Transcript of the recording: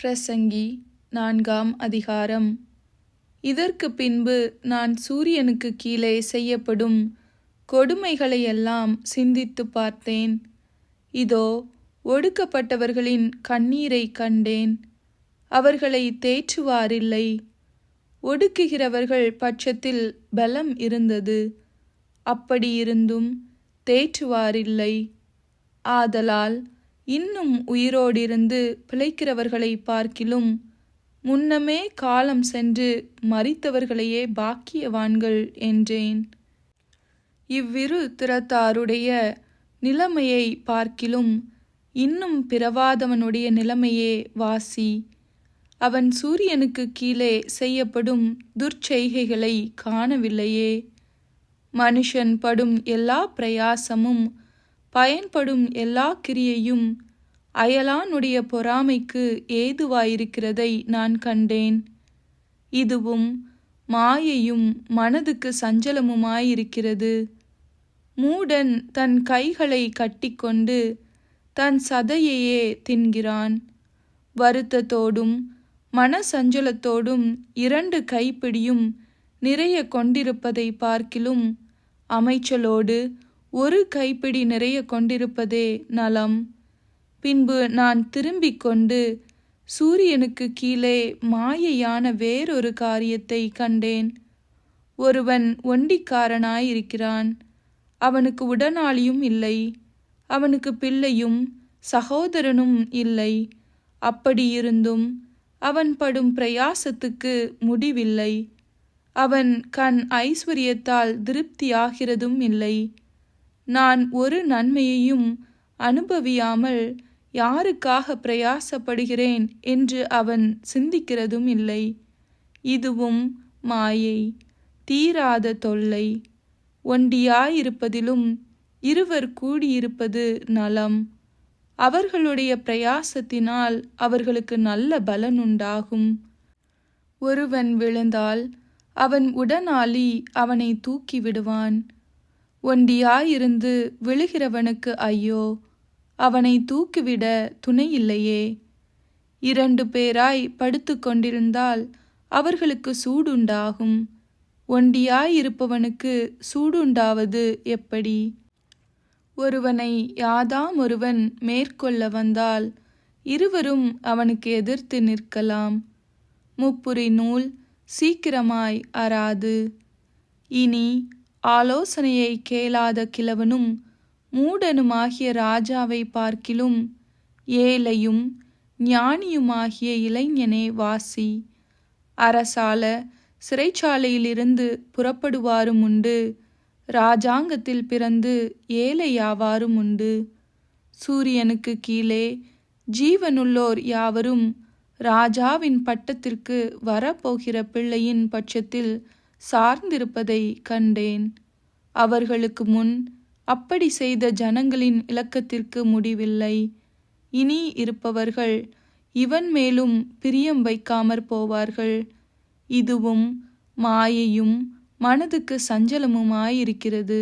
பிரசங்கி 4ஆம் அதிகாரம். இதற்கு பின்பு நான் சூரியனுக்கு கீழே செய்யப்படும் கொடுமைகளையெல்லாம் சிந்தித்துப் பார்த்தேன். இதோ, ஒடுக்கப்பட்டவர்களின் கண்ணீரைக் கண்டேன். அவர்களை தேற்றுவாரில்லை. ஒடுக்குகிறவர்கள் பட்சத்தில் பலம் இருந்தது. அப்படியிருந்தும் தேற்றுவாரில்லை. ஆதலால் இன்னும் உயிரோடிருந்து பிழைக்கிறவர்களைப் பார்க்கிலும் முன்னமே காலம் சென்று மரித்தவர்களையே பாக்கியவான்கள் என்றேன். இவ்விரு திறத்தாருடைய நிலைமையை பார்க்கிலும் இன்னும் பிறவாதவனுடைய நிலைமையே வாசி. அவன் சூரியனுக்கு கீழே செய்யப்படும் துர்ச்செய்கைகளை காணவில்லையே. மனுஷன் படும் எல்லா பிரயாசமும் பயன்படும் எல்லா கிரியையும் அயலானுடைய பொறாமைக்கு ஏதுவாயிருக்கிறதை நான் கண்டேன். இதுவும் மாயையும் மனதுக்கு சஞ்சலமுமாயிருக்கிறது. மூடன் தன் கைகளை கட்டிக்கொண்டு தன் சதையையே தின்கிறான். வருத்தத்தோடும் மனசஞ்சலத்தோடும் 2 கைப்பிடியும் நிறைய கொண்டிருப்பதை பார்க்கிலும் அமைச்சலோடு 1 கைப்பிடி நிறைய கொண்டிருப்பதே நலம். பின்பு நான் திரும்பிக் கொண்டு சூரியனுக்கு கீழே மாயையான வேறொரு காரியத்தை கண்டேன். ஒருவன் ஒண்டிக்காரனாயிருக்கிறான். அவனுக்கு உடனாளியும் இல்லை. அவனுக்கு பிள்ளையும் சகோதரனும் இல்லை. அப்படியிருந்தும் அவன் படும் பிரயாசத்துக்கு முடிவில்லை. அவன் கண் ஐஸ்வர்யத்தால் திருப்தியாகிறதும் இல்லை. நான் ஒரு நன்மையையும் அனுபவியாமல் யாருக்காக பிரயாசப்படுகிறேன் என்று அவன் சிந்திக்கிறதும் இல்லை. இதுவும் மாயை, தீராத தொல்லை. ஒண்டியாயிருப்பதிலும் 2 கூடியிருப்பது நலம். அவர்களுடைய பிரயாசத்தினால் அவர்களுக்கு நல்ல பலனுண்டாகும். ஒருவன் விழுந்தால் அவன் உடனாளி அவனை தூக்கி விடுவான். ஒண்டியாயிருந்து விழுகிறவனுக்கு ஐயோ, அவனை தூக்கிவிட துணையில்லையே. 2 பேராய் படுத்து கொண்டிருந்தால் அவர்களுக்கு சூடுண்டாகும். ஒண்டியாயிருப்பவனுக்கு சூடுண்டாவது எப்படி? ஒருவனை யாதாமொருவன் மேற்கொள்ள வந்தால் 2 அவனுக்கு எதிர்த்து நிற்கலாம். முப்புரி நூல் சீக்கிரமாய் அறாது. இனி ஆலோசனையை கேளாத கிழவனும் மூடனுமாகிய ராஜாவை பார்க்கிலும் ஏழையும் ஞானியுமாகிய இளைஞனே வாசி. அரசால சிறைச்சாலையிலிருந்து புறப்படுவாரும் உண்டு. ராஜாங்கத்தில் பிறந்து ஏழையாவாரும் உண்டு. சூரியனுக்கு கீழே ஜீவனுள்ளோர் யாவரும் ராஜாவின் பட்டத்திற்கு வரப்போகிற பிள்ளையின் பட்சத்தில் சார்ந்திருப்பதை கண்டேன். அவர்களுக்கு முன் அப்படி செய்த ஜனங்களின் இலக்கத்திற்கு முடிவில்லை. இனி இருப்பவர்கள் இவன் மேலும் பிரியம் வைக்காமற் போவார்கள். இதுவும் மாயையும் மனதுக்கு சஞ்சலமுமாயிருக்கிறது.